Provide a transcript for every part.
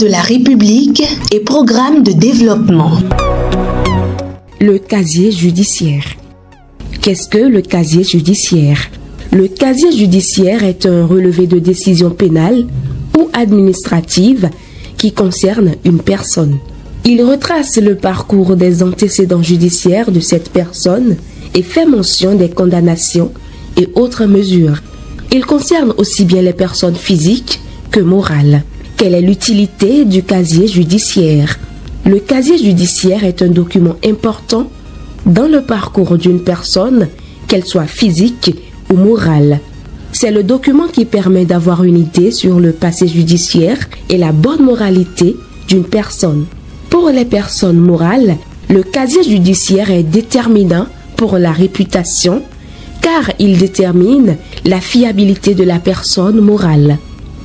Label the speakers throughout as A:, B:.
A: de la République et programme de développement.
B: Le casier judiciaire. Qu'est-ce que le casier judiciaire? Le casier judiciaire est un relevé de décision pénale ou administrative qui concerne une personne. Il retrace le parcours des antécédents judiciaires de cette personne et fait mention des condamnations et autres mesures. Il concerne aussi bien les personnes physiques que morales. Quelle est l'utilité du casier judiciaire? Le casier judiciaire est un document important dans le parcours d'une personne, qu'elle soit physique ou morale. C'est le document qui permet d'avoir une idée sur le passé judiciaire et la bonne moralité d'une personne. Pour les personnes morales, le casier judiciaire est déterminant pour la réputation car il détermine la fiabilité de la personne morale.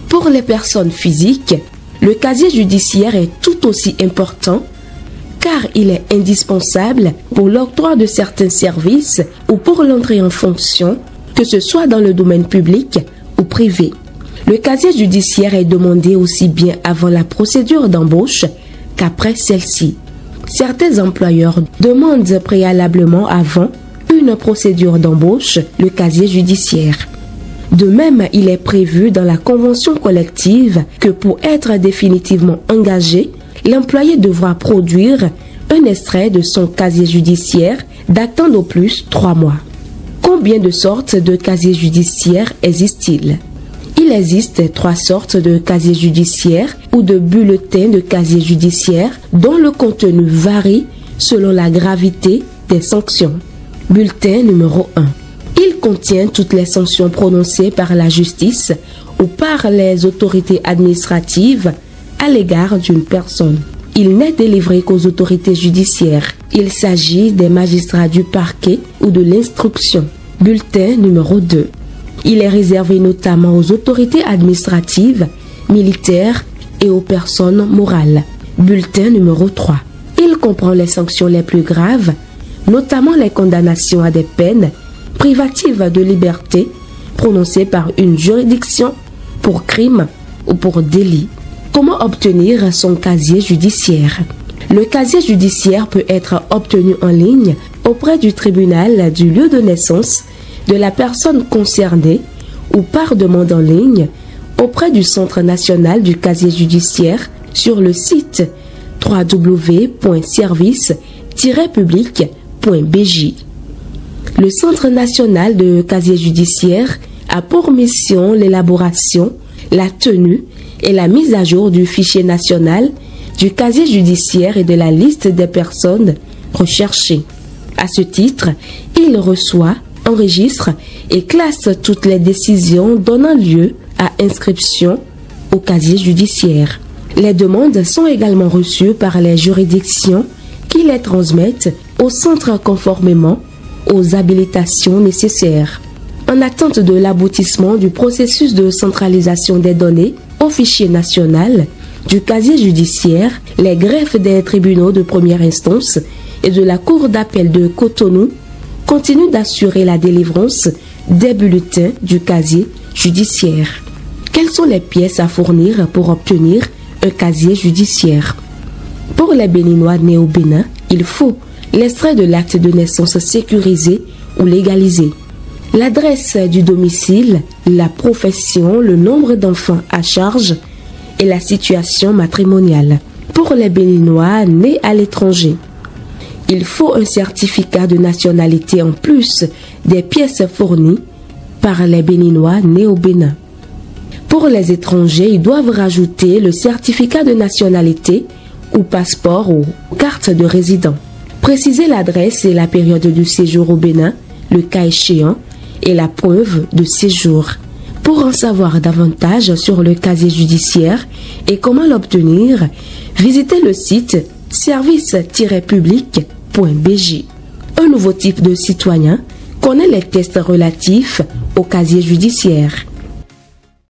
B: Pour les personnes physiques, le casier judiciaire est tout aussi important car il est indispensable pour l'octroi de certains services ou pour l'entrée en fonction, que ce soit dans le domaine public ou privé. Le casier judiciaire est demandé aussi bien avant la procédure d'embauche qu'après celle-ci. Certains employeurs demandent préalablement avant une procédure d'embauche le casier judiciaire. De même, il est prévu dans la convention collective que pour être définitivement engagé, l'employé devra produire un extrait de son casier judiciaire datant d'au plus 3 mois. Combien de sortes de casiers judiciaires existent-ils? Il existe 3 sortes de casiers judiciaires ou de bulletins de casier judiciaire dont le contenu varie selon la gravité des sanctions. Bulletin numéro 1. Il contient toutes les sanctions prononcées par la justice ou par les autorités administratives à l'égard d'une personne. Il n'est délivré qu'aux autorités judiciaires. Il s'agit des magistrats du parquet ou de l'instruction. Bulletin numéro 2. Il est réservé notamment aux autorités administratives, militaires et aux personnes morales. Bulletin numéro 3. Il comprend les sanctions les plus graves, notamment les condamnations à des peines privatives de liberté prononcées par une juridiction pour crime ou pour délit. Comment obtenir son casier judiciaire? Le casier judiciaire peut être obtenu en ligne auprès du tribunal du lieu de naissance de la personne concernée ou par demande en ligne auprès du Centre national du casier judiciaire sur le site www.service-public.bj. Le Centre national de casier judiciaire a pour mission l'élaboration, la tenue et la mise à jour du fichier national du casier judiciaire et de la liste des personnes recherchées. À ce titre, il reçoit, enregistre et classe toutes les décisions donnant lieu à inscription au casier judiciaire. Les demandes sont également reçues par les juridictions qui les transmettent au centre conformément aux habilitations nécessaires. En attente de l'aboutissement du processus de centralisation des données au fichier national du casier judiciaire, les greffes des tribunaux de première instance et de la Cour d'appel de Cotonou continuent d'assurer la délivrance des bulletins du casier judiciaire. Quelles sont les pièces à fournir pour obtenir un casier judiciaire? Pour les Béninois nés au Bénin, il faut l'extrait de l'acte de naissance sécurisé ou légalisé, l'adresse du domicile, la profession, le nombre d'enfants à charge et la situation matrimoniale. Pour les Béninois nés à l'étranger, il faut un certificat de nationalité en plus des pièces fournies par les Béninois nés au Bénin. Pour les étrangers, ils doivent rajouter le certificat de nationalité ou passeport ou carte de résident. Préciser l'adresse et la période du séjour au Bénin, le cas échéant, et la preuve de séjour. Pour en savoir davantage sur le casier judiciaire et comment l'obtenir, visitez le site service-public.bj. Un nouveau type de citoyen connaît les tests relatifs au casier judiciaire.